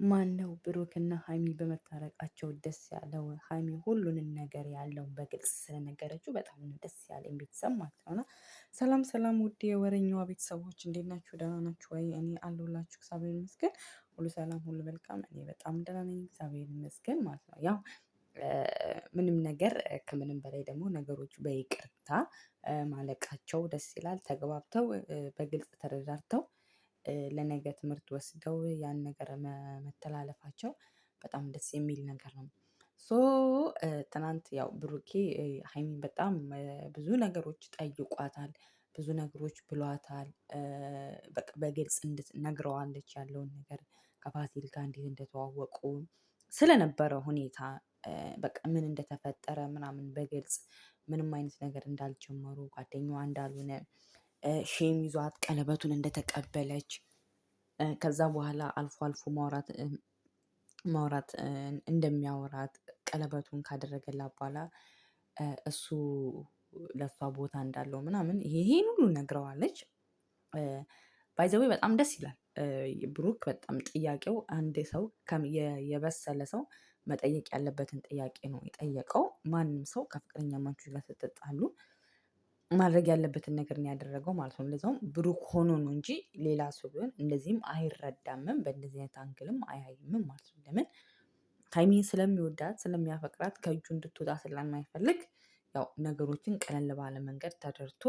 ማነው ብሩክና ሀይሚ በመታረቃቸው ደስ ያለው? ሀይሚ ሁሉንም ነገር ያለውን በግልጽ ስለነገረችው በጣም ደስ ያለኝ ቤተሰብ ማለት ነው። እና ሰላም ሰላም፣ ውድ የወሬኛዋ ቤተሰቦች እንዴት ናችሁ? ደህና ናችሁ ወይ? እኔ አለሁላችሁ እግዚአብሔር ይመስገን፣ ሁሉ ሰላም፣ ሁሉ መልካም። እኔ በጣም ደህና ነኝ እግዚአብሔር ይመስገን ማለት ነው። ያው ምንም ነገር ከምንም በላይ ደግሞ ነገሮች በይቅርታ ማለቃቸው ደስ ይላል። ተግባብተው በግልጽ ተረዳርተው ለነገ ትምህርት ወስደው ያን ነገር መተላለፋቸው በጣም ደስ የሚል ነገር ነው። ሶ ትናንት ያው ብሩኬ ሀይሚን በጣም ብዙ ነገሮች ጠይቋታል፣ ብዙ ነገሮች ብሏታል። በቃ በግልጽ ነግረዋለች ያለውን ነገር ከፋሲል ጋር እንዴት እንደተዋወቁ ስለነበረው ሁኔታ በቃ ምን እንደተፈጠረ ምናምን በግልጽ ምንም አይነት ነገር እንዳልጀመሩ ጓደኛዋ እንዳልሆነ ሼም ይዟት ቀለበቱን እንደተቀበለች ከዛ በኋላ አልፎ አልፎ ማውራት እንደሚያወራት ቀለበቱን ካደረገላት በኋላ እሱ ለሷ ቦታ እንዳለው ምናምን ይሄን ሁሉ ነግረዋለች። ባይ ዘ ዌይ በጣም ደስ ይላል። ብሩክ በጣም ጥያቄው አንድ ሰው የበሰለ ሰው መጠየቅ ያለበትን ጥያቄ ነው የጠየቀው። ማንም ሰው ከፍቅረኛማችሁ ጋር ስትጣሉ ማድረግ ያለበትን ነገር ነው ያደረገው ማለት ነው። ለዛውም ብሩክ ሆኖ ነው እንጂ ሌላ ሰው ቢሆን እንደዚህም አይረዳምም፣ በእንደዚህ አይነት አንግልም አያይምም ማለት ነው። ለምን ሀይሚን ስለሚወዳት ስለሚያፈቅራት ከእጁ እንድትወጣ ስለማይፈልግ ያው ነገሮችን ቀለል ባለ መንገድ ተረድቶ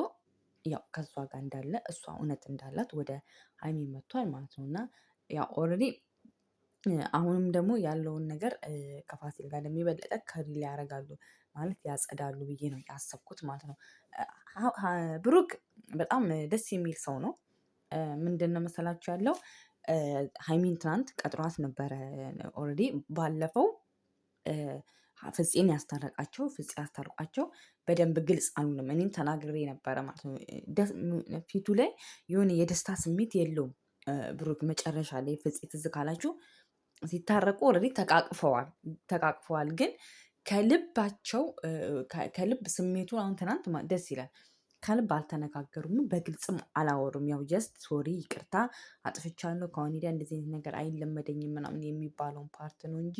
ያው ከእሷ ጋር እንዳለ እሷ እውነት እንዳላት ወደ ሀይሚ መጥቷል ማለት ነው። እና ያው ኦልሬዲ አሁንም ደግሞ ያለውን ነገር ከፋሲል ጋር ለሚበለጠ ከሪል ያደርጋሉ ማለት ያጸዳሉ ብዬ ነው ያሰብኩት ማለት ነው። ብሩክ በጣም ደስ የሚል ሰው ነው። ምንድነው መሰላችሁ ያለው ሀይሚን ትናንት ቀጥሯት ነበረ። ኦልሬዲ ባለፈው ፍፄን ያስታረቃቸው ፍፄ ያስታርቋቸው በደንብ ግልጽ አልሆነም። እኔም ተናግሬ ነበረ ማለት ነው። ፊቱ ላይ የሆነ የደስታ ስሜት የለውም ብሩክ። መጨረሻ ላይ ፍፄ ትዝ ካላችሁ ሲታረቁ ኦልሬዲ ተቃቅፈዋል ግን ከልባቸው ከልብ ስሜቱ አሁን ትናንት ደስ ይላል። ከልብ አልተነጋገሩም፣ በግልጽም አላወሩም። ያው ጀስት ሶሪ ይቅርታ አጥፍቻለሁ ከአሁን ወዲያ እንደዚህ አይነት ነገር አይለመደኝም ምናምን የሚባለውን ፓርት ነው እንጂ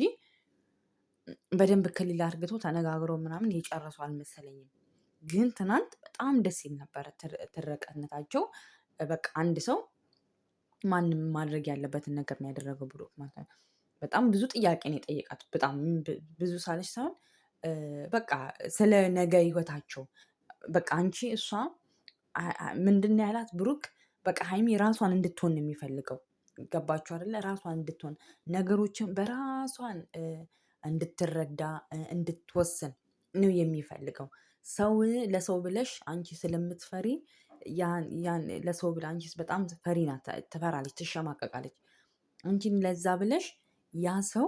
በደንብ ክልል አድርግቶ ተነጋግረው ምናምን የጨረሱ አልመሰለኝም። ግን ትናንት በጣም ደስ ይል ነበረ ትረቀነታቸው። በቃ አንድ ሰው ማንም ማድረግ ያለበትን ነገር ነው ያደረገው ብሩክ ማለት ነው። በጣም ብዙ ጥያቄ ነው የጠየቃት። በጣም ብዙ ሳለች ሳይሆን በቃ ስለ ነገ ህይወታቸው በቃ አንቺ እሷ ምንድነው ያላት ብሩክ በቃ ሀይሚ ራሷን እንድትሆን ነው የሚፈልገው። ገባችሁ አይደለ? ራሷን እንድትሆን ነገሮችን በራሷን እንድትረዳ እንድትወስን ነው የሚፈልገው። ሰው ለሰው ብለሽ አንቺ ስለምትፈሪ ያን ለሰው ብላ አንቺስ በጣም ፈሪ ናት፣ ትፈራለች፣ ትሸማቀቃለች። አንቺም ለዛ ብለሽ ያ ሰው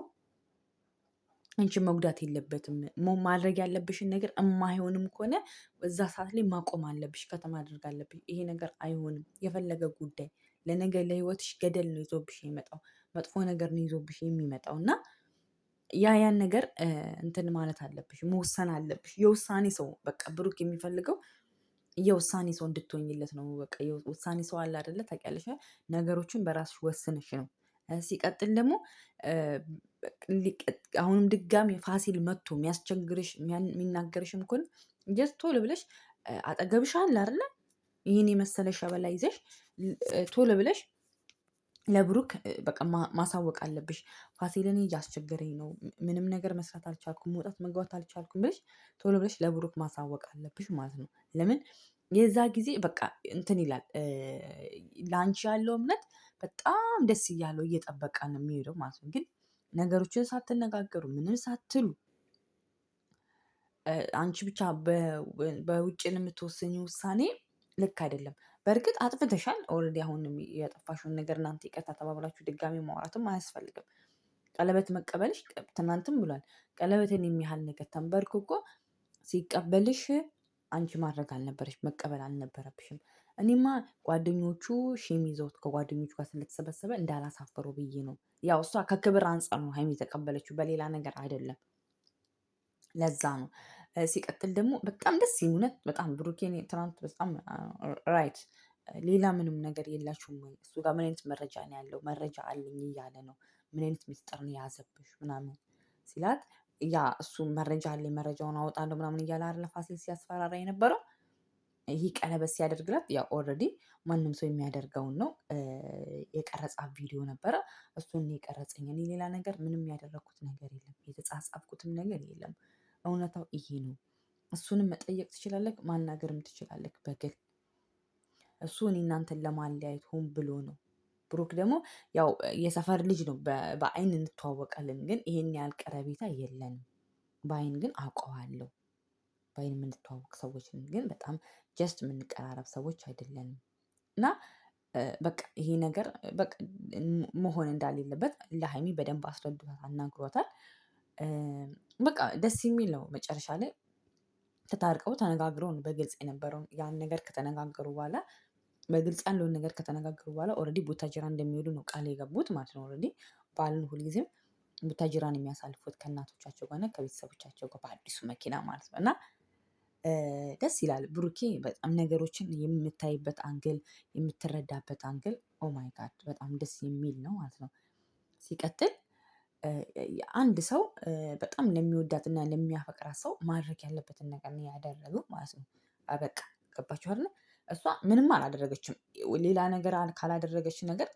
አንቺን መጉዳት የለበትም። ማድረግ ያለብሽን ነገር የማይሆንም ከሆነ በዛ ሰዓት ላይ ማቆም አለብሽ፣ ከተማ ማድረግ አለብሽ። ይሄ ነገር አይሆንም። የፈለገ ጉዳይ ለነገ ለህይወትሽ ገደል ነው ይዞብሽ የሚመጣው፣ መጥፎ ነገር ነው ይዞብሽ የሚመጣው እና ያን ነገር እንትን ማለት አለብሽ፣ መወሰን አለብሽ። የውሳኔ ሰው በቃ ብሩክ የሚፈልገው የውሳኔ ሰው እንድትሆኝለት ነው። በቃ የውሳኔ ሰው አለ አይደለ? ታውቂያለሽ፣ ነገሮችን በራስሽ ወስነሽ ነው። ሲቀጥል ደግሞ አሁንም ድጋሚ ፋሲል መጥቶ የሚያስቸግርሽ የሚናገርሽም ከሆነ ጀስት ቶሎ ብለሽ አጠገብሽ አለ አይደለ? ይህን የመሰለ ሸበላ ይዘሽ ቶሎ ብለሽ ለብሩክ በቃ ማሳወቅ አለብሽ። ፋሲልን እያስቸገረኝ ነው፣ ምንም ነገር መስራት አልቻልኩም፣ መውጣት መግባት አልቻልኩም ብለሽ ቶሎ ብለሽ ለብሩክ ማሳወቅ አለብሽ ማለት ነው። ለምን የዛ ጊዜ በቃ እንትን ይላል፣ ለአንቺ ያለው እምነት በጣም ደስ እያለው እየጠበቀ ነው የሚሄደው ማለት ነው። ግን ነገሮችን ሳትነጋገሩ ምንም ሳትሉ አንቺ ብቻ በውጭ የምትወስኝ ውሳኔ ልክ አይደለም። በእርግጥ አጥፍተሻል ኦልሬዲ። አሁንም ያጠፋሽውን ነገር እናንተ ይቅርታ ተባብላችሁ ድጋሚ ማውራትም አያስፈልግም። ቀለበት መቀበልሽ ትናንትም ብሏል። ቀለበትን የሚያህል ነገር ተንበርክኮ ሲቀበልሽ አንቺ ማድረግ አልነበረሽ፣ መቀበል አልነበረብሽም። እኔማ ጓደኞቹ ሼም ይዘውት ከጓደኞቹ ጋር ስለተሰበሰበ እንዳላሳፈሩ ብዬ ነው። ያው እሷ ከክብር አንፃር ነው ሀይሚ የተቀበለችው፣ በሌላ ነገር አይደለም። ለዛ ነው። ሲቀጥል ደግሞ በጣም ደስ እውነት በጣም ብሩኬን ትናንት በጣም ራይት። ሌላ ምንም ነገር የላችሁም ወይ? እሱ ጋር ምን አይነት መረጃ ነው ያለው? መረጃ አለኝ እያለ ነው። ምን አይነት ሚስጥር ነው የያዘብሽ ምናምን ሲላት ያ እሱ መረጃ አለኝ መረጃውን አወጣለሁ ምናምን እያለ አይደለ ፋሲል ሲያስፈራራ የነበረው። ይህ ቀለበት ሲያደርግላት ያው ኦልሬዲ ማንም ሰው የሚያደርገውን ነው። የቀረጻት ቪዲዮ ነበረ። እሱን የቀረጸኝ እኔ ሌላ ነገር ምንም ያደረኩት ነገር የለም። የተጻጻፍኩትም ነገር የለም። እውነታው ይሄ ነው። እሱንም መጠየቅ ትችላለህ፣ ማናገርም ትችላለህ በግል። እሱ እኔ እናንተን ለማለያየት ሆን ብሎ ነው። ብሩክ ደግሞ ያው የሰፈር ልጅ ነው። በአይን እንተዋወቃለን፣ ግን ይሄን ያህል ቀረቤታ የለንም። በአይን ግን አውቀዋለሁ። በአይን የምንተዋወቅ ሰዎች ነን፣ ግን በጣም ጀስት የምንቀራረብ ሰዎች አይደለንም። እና በቃ ይሄ ነገር በቃ መሆን እንዳሌለበት ለሀይሚ በደንብ አስረድቷት አናግሯታል። በቃ ደስ የሚል ነው። መጨረሻ ላይ ተታርቀው ተነጋግረው ነው በግልጽ የነበረውን ያን ነገር ከተነጋገሩ በኋላ በግልጽ ያለውን ነገር ከተነጋገሩ በኋላ ኦልሬዲ ቡታጅራ እንደሚሄዱ ነው ቃል የገቡት ማለት ነው። ኦልሬዲ ባልን ሁልጊዜም ቡታጅራን የሚያሳልፉት ከእናቶቻቸው ጋር እና ከቤተሰቦቻቸው ጋር በአዲሱ መኪና ማለት ነው። እና ደስ ይላል። ብሩኬ በጣም ነገሮችን የምታይበት አንግል የምትረዳበት አንግል ኦማይ ጋድ በጣም ደስ የሚል ነው ማለት ነው። ሲቀጥል አንድ ሰው በጣም ለሚወዳትና ለሚያፈቅራት ሰው ማድረግ ያለበትን ነገር ነው ያደረገው ማለት ነው። በቃ ገባችሁ አይደል? እሷ ምንም አላደረገችም። ሌላ ነገር ካላደረገች ነገር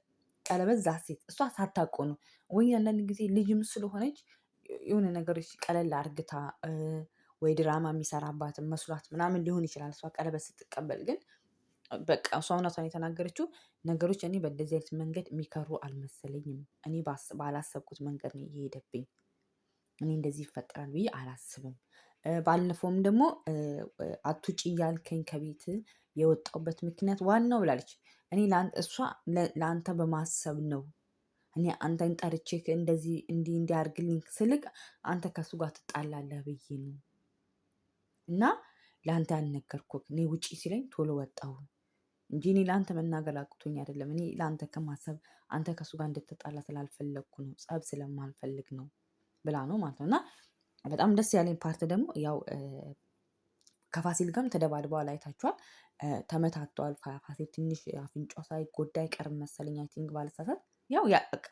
ቀለበት ሴት እሷ ሳታውቅ ነው ወይ አንዳንድ ጊዜ ልጅም ስለሆነች የሆነ ነገሮች ቀለል አርግታ ወይ ድራማ የሚሰራባትን መስሏት ምናምን ሊሆን ይችላል። እሷ ቀለበት ስትቀበል ግን በቃ እሷ እውነቷን የተናገረችው ነገሮች እኔ በእንደዚህ አይነት መንገድ የሚከሩ አልመሰለኝም። እኔ ባላሰብኩት መንገድ ነው እየሄደብኝ። እኔ እንደዚህ ይፈጠራል ብዬ አላስብም። ባለፈውም ደግሞ አትውጪ እያልከኝ ከቤት የወጣሁበት ምክንያት ዋናው ብላለች። እኔ እሷ ለአንተ በማሰብ ነው። እኔ አንተን ጠርቼ እንደዚህ እንዲያርግልኝ ስልክ አንተ ከሱ ጋር ትጣላለህ ብዬ ነው። እና ለአንተ ያልነገርኩህ እኔ ውጪ ሲለኝ ቶሎ ወጣሁ እንጂ እኔ ለአንተ መናገር አቅቶኝ አይደለም። እኔ ለአንተ ከማሰብ አንተ ከሱ ጋር እንድትጣላ ስላልፈለግኩ ነው፣ ጸብ ስለማልፈልግ ነው ብላ ነው ማለት ነው። እና በጣም ደስ ያለኝ ፓርት ደግሞ ያው ከፋሲል ጋርም ተደባድበዋል፣ አይታችኋል። ተመታተዋል። ፋሲል ትንሽ አፍንጫው ሳይጎዳ አይቀርም መሰለኝ አይ ቲንክ ባልሳሳት። ያው ያ በቃ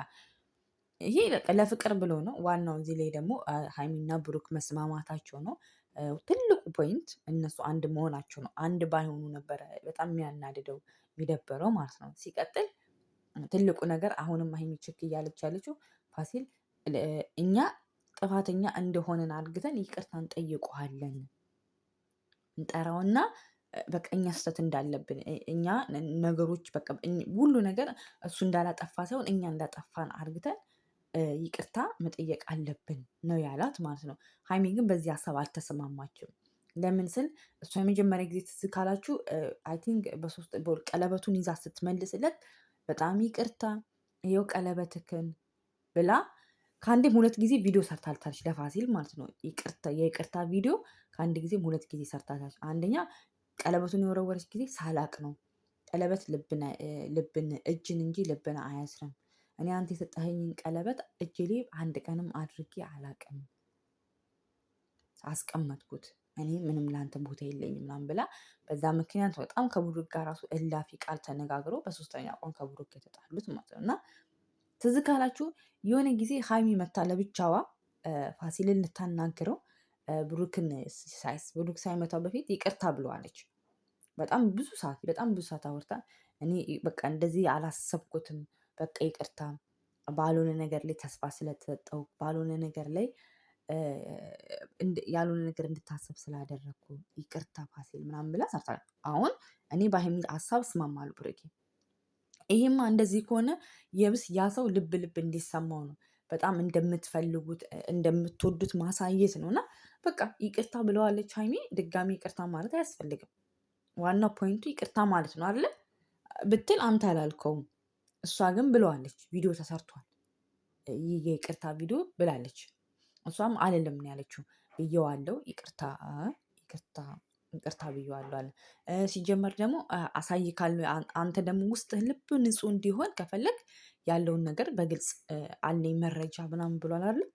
ይሄ ለፍቅር ብሎ ነው። ዋናው እዚህ ላይ ደግሞ ሀይሚና ብሩክ መስማማታቸው ነው። ትልቁ ፖይንት እነሱ አንድ መሆናቸው ነው። አንድ ባይሆኑ ነበረ በጣም የሚያናድደው የሚደበረው ማለት ነው። ሲቀጥል ትልቁ ነገር አሁንም ሀይሚ ችክ እያለች ያለችው ፋሲል እኛ ጥፋተኛ እንደሆነን አድርገን ይቅርታ እንጠይቀዋለን እንጠራውና በቃ እኛ ስህተት እንዳለብን እኛ ነገሮች በቃ ሁሉ ነገር እሱ እንዳላጠፋ ሳይሆን እኛ እንዳጠፋን አድርገን ይቅርታ መጠየቅ አለብን ነው ያላት ማለት ነው። ሀይሚ ግን በዚህ ሀሳብ አልተሰማማችም። ለምን ስል እሷ የመጀመሪያ ጊዜ ትዝ ካላችሁ አይ ቲንክ በሶስት ቀለበቱን ይዛ ስትመልስለት በጣም ይቅርታ ይኸው ቀለበትክን ብላ ከአንዴም ሁለት ጊዜ ቪዲዮ ሰርታልታለች ለፋሲል ማለት ነው። የይቅርታ ቪዲዮ ከአንድ ጊዜም ሁለት ጊዜ ሰርታለች። አንደኛ ቀለበቱን የወረወረች ጊዜ ሳላቅ ነው። ቀለበት ልብን እጅን እንጂ ልብን አያስርም። እኔ አንተ የሰጠኸኝን ቀለበት እጄ ላይ አንድ ቀንም አድርጌ አላቅም፣ አስቀመጥኩት። እኔ ምንም ለአንተ ቦታ የለኝም ምናምን ብላ በዛ ምክንያት በጣም ከብሩክ ጋር ራሱ እላፊ ቃል ተነጋግሮ በሶስተኛ ቀን ከብሩክ የተጣሉት ማለት ነው። እና ትዝ ካላችሁ የሆነ ጊዜ ሀይሚ መታ ለብቻዋ ፋሲልን ልታናግረው ብሩክ ሳይመታው በፊት ይቅርታ ብለዋለች። በጣም ብዙ ሰዓት አውርታ እኔ በቃ እንደዚህ አላሰብኩትም፣ በቃ ይቅርታ ባልሆነ ነገር ላይ ተስፋ ስለተሰጠው ባልሆነ ነገር ላይ ያልሆነ ነገር እንድታሰብ ስላደረግኩ ይቅርታ ፋሲል ምናምን ብላ ሰርታለች። አሁን እኔ በሀይሚ ሀሳብ እስማማለሁ ብሩኬ። ይሄማ እንደዚህ ከሆነ የብስ ያ ሰው ልብ እንዲሰማው ነው። በጣም እንደምትፈልጉት እንደምትወዱት ማሳየት ነው። እና በቃ ይቅርታ ብለዋለች ሀይሚ። ድጋሚ ይቅርታ ማለት አያስፈልግም። ዋናው ፖይንቱ ይቅርታ ማለት ነው አይደለ ብትል አንተ አላልከውም። እሷ ግን ብለዋለች። ቪዲዮ ተሰርቷል። ይህ የይቅርታ ቪዲዮ ብላለች። እሷም አልልም ነው ያለችው። ብየዋለው ይቅርታ ብየዋለው አለ። ሲጀመር ደግሞ አሳይካል። አንተ ደግሞ ውስጥህ ልብ ንጹህ እንዲሆን ከፈለግ ያለውን ነገር በግልጽ አለኝ መረጃ ምናምን ብሏል አይደል?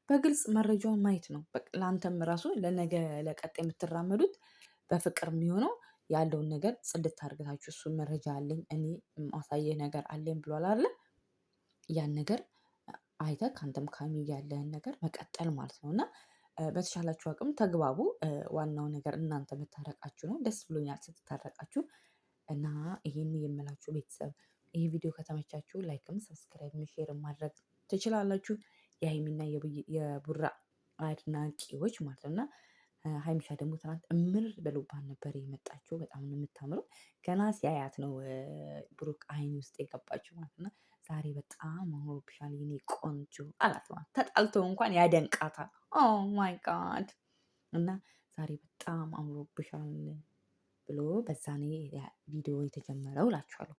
በግልጽ መረጃውን ማየት ነው። ለአንተም ራሱ ለነገ ለቀጥ የምትራመዱት በፍቅር የሚሆነው ያለውን ነገር ጽድት አድርገታችሁ እሱን መረጃ አለኝ እኔ ማሳየህ ነገር አለኝ ብሏል አይደል? ያን ነገር አይተህ ከአንተም ከሀይሚ ጋር ያለህን ነገር መቀጠል ማለት ነው። እና በተሻላችሁ አቅም ተግባቡ። ዋናው ነገር እናንተ መታረቃችሁ ነው። ደስ ብሎኛል ስትታረቃችሁ። እና ይሄን የምላችሁ ቤተሰብ ይህ ቪዲዮ ከተመቻችሁ ላይክም ሰብስክራይብም ሼርም ማድረግ ትችላላችሁ። የሀይሚና የቡራ አድናቂዎች ማለት ነው። እና ሀይሚሻ ደግሞ ትናንት እምር ብሎባት ነበር የመጣችው። በጣም ነው የምታምረው። ገና ሲያያት ነው ብሩክ አይን ውስጥ የገባችው ማለት ነው። ዛሬ በጣም አምሮብሻል የኔ ቆንጆ አላት ማለት ተጣልተው እንኳን ያደንቃታል። ኦ ማይ ጋድ! እና ዛሬ በጣም አምሮብሻል ብሎ በዛ ነው ቪዲዮ የተጀመረው እላችኋለሁ።